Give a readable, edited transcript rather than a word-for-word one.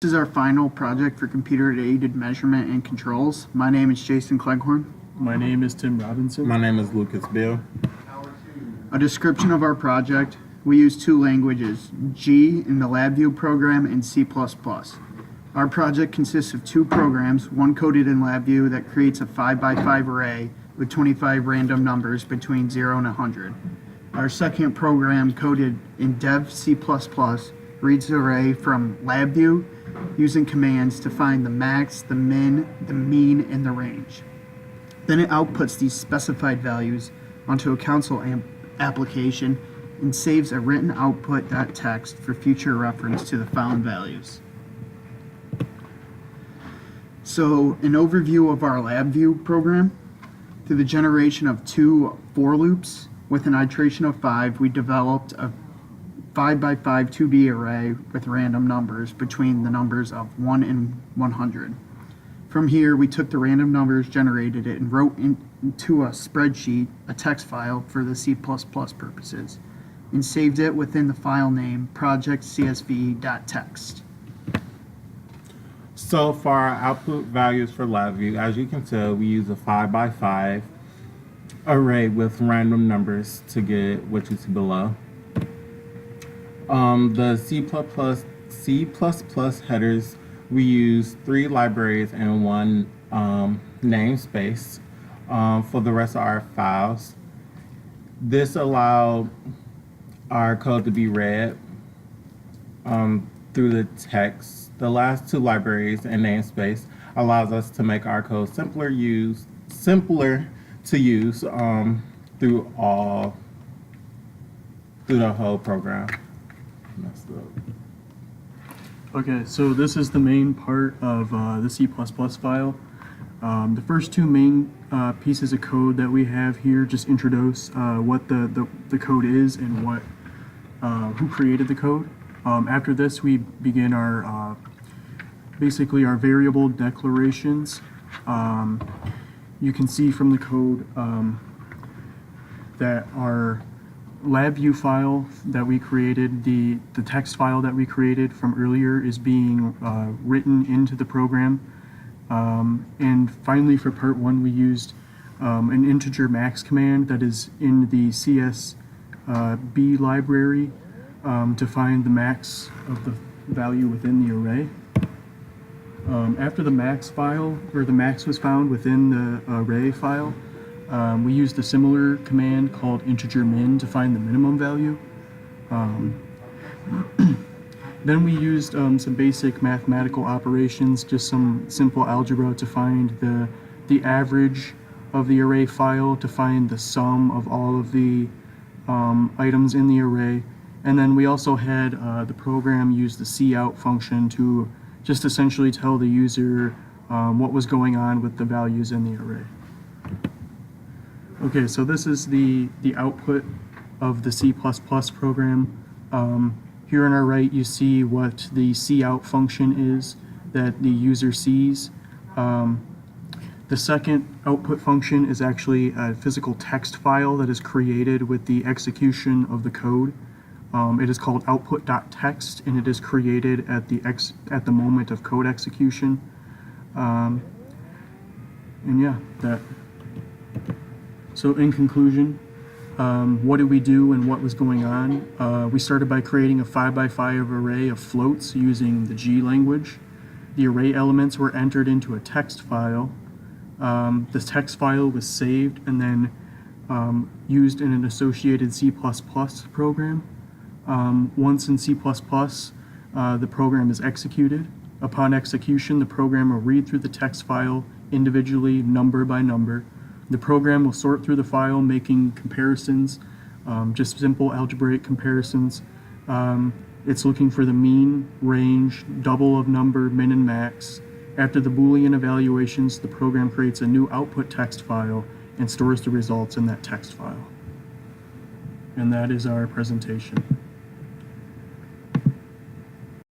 This is our final project for computer-aided measurement and controls. My name is Jayson Cleghorn. My name is Tim Robinson. My name is Beal. A description of our project: we use two languages, G in the LabVIEW program and C++. Our project consists of two programs, one coded in LabVIEW that creates a 5x5 array with 25 random numbers between 0 and 100. Our second program, coded in Dev C++, reads the array from LabVIEW using commands to find the max, the min, the mean, and the range. Then it outputs these specified values onto a console application and saves a written output.txt for future reference to the found values. So, an overview of our LabVIEW program. Through the generation of two for loops with an iteration of 5, we developed a 5x5 2B array with random numbers between the numbers of 1 and 100. From here, we took the random numbers, generated it, and wrote into a spreadsheet, a text file for the C++ purposes, and saved it within the file name project.csv.txt. So for our output values for LabVIEW, as you can tell, we use a 5x5 array with random numbers to get what you see below. The C++ headers, we use 3 libraries and 1 namespace for the rest of our files. This allowed our code to be read through the text. The last 2 libraries and namespace allows us to make our code simpler to use through the whole program. Okay, so this is the main part of the C++ file. The first 2 main pieces of code that we have here just introduce what the code is and what who created the code. After this, we begin our basically our variable declarations. You can see from the code that our LabVIEW file that we created, the text file that we created from earlier, is being written into the program. And finally, for part 1, we used an integer max command that is in the CSB library to find the max of the value within the array. After the max file, or the max was found within the array file, we used a similar command called integer min to find the minimum value. Then we used some basic mathematical operations, just some simple algebra to find the average of the array file, to find the sum of all of the items in the array. And then we also had the program use the cout function to just essentially tell the user what was going on with the values in the array. Okay, so this is the output of the C++ program. Here on our right, you see what the cout function is that the user sees. The second output function is actually a physical text file that is created with the execution of the code. It is called output.txt, and it is created at the moment of code execution. And yeah, that. So in conclusion, what did we do and what was going on? We started by creating a 5x5 array of floats using the G language. The array elements were entered into a text file. This text file was saved and then used in an associated C++ program. Once in C++, the program is executed. Upon execution, the program will read through the text file individually, number by number. The program will sort through the file, making comparisons, just simple algebraic comparisons. It's looking for the mean, range, double of number, min and max. After the Boolean evaluations, the program creates a new output text file and stores the results in that text file. And that is our presentation.